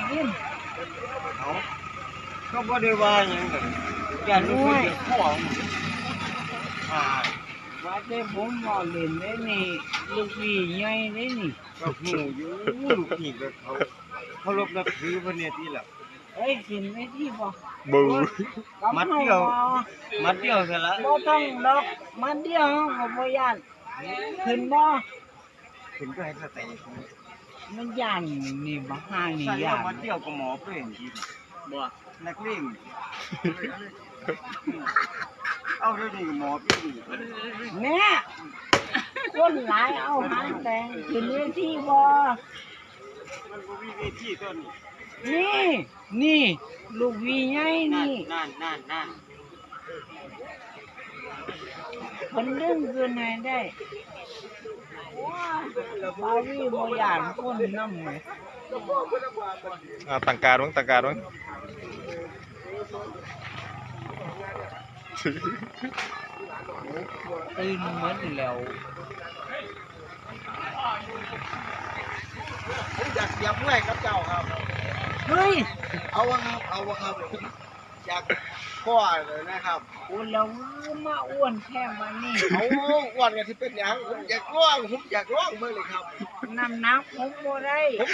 กิน เขาก็บ่ได้ว่าอย่างนั้นอย่ารู้ว่าของว่าแต่ผมบ่เล่นได้นี่ลูกพี่ใหญ่ได้นี่ ก็หูอยู่ลูกพี่ก็เขารบนับถือพระเนตรที่ละ เอ้ยขึ้นไปที่บ่ บู มัดเดียวมัดเดียวซะละ บ่ต้องดอกมันเดียวก็บ่ย่านขึ้นบ่ ถึงก็ให้สติ มันย่านนี่บ่ห่างนี่ ใส่ ย่าน มัดเดียวก็หมอเปลี่ยนทีบ่นักเลงเอาเดี๋ยวนี้ก็หมอเปลี่ยน แม่คนหลายเอาหางแดงขึ้นเวทีบ่ มันบ่มีเวทีตัวนี้ นี่ลูกพี่ใหญ่นี่ นั่น เพิ่นดึงขึ้นให้ได้ว้าวบาวีบ่ย่านคนนำไหม ต่างการบ้างต่างการบ้าง ตื่นเหมือนแล้ว ผมอยากเสียบเมื่อยกับเจ้าครับ เฮ้ย เอาวะครับอยากพ่อเลยนะครับ โอ้แล้วมาอ้วนแค่มานี่ เอาอ้วนกันที่เป็นอย่างผมอยากร้องเมื่อเลยครับ น้ำหนักผมบ่ได้ ผม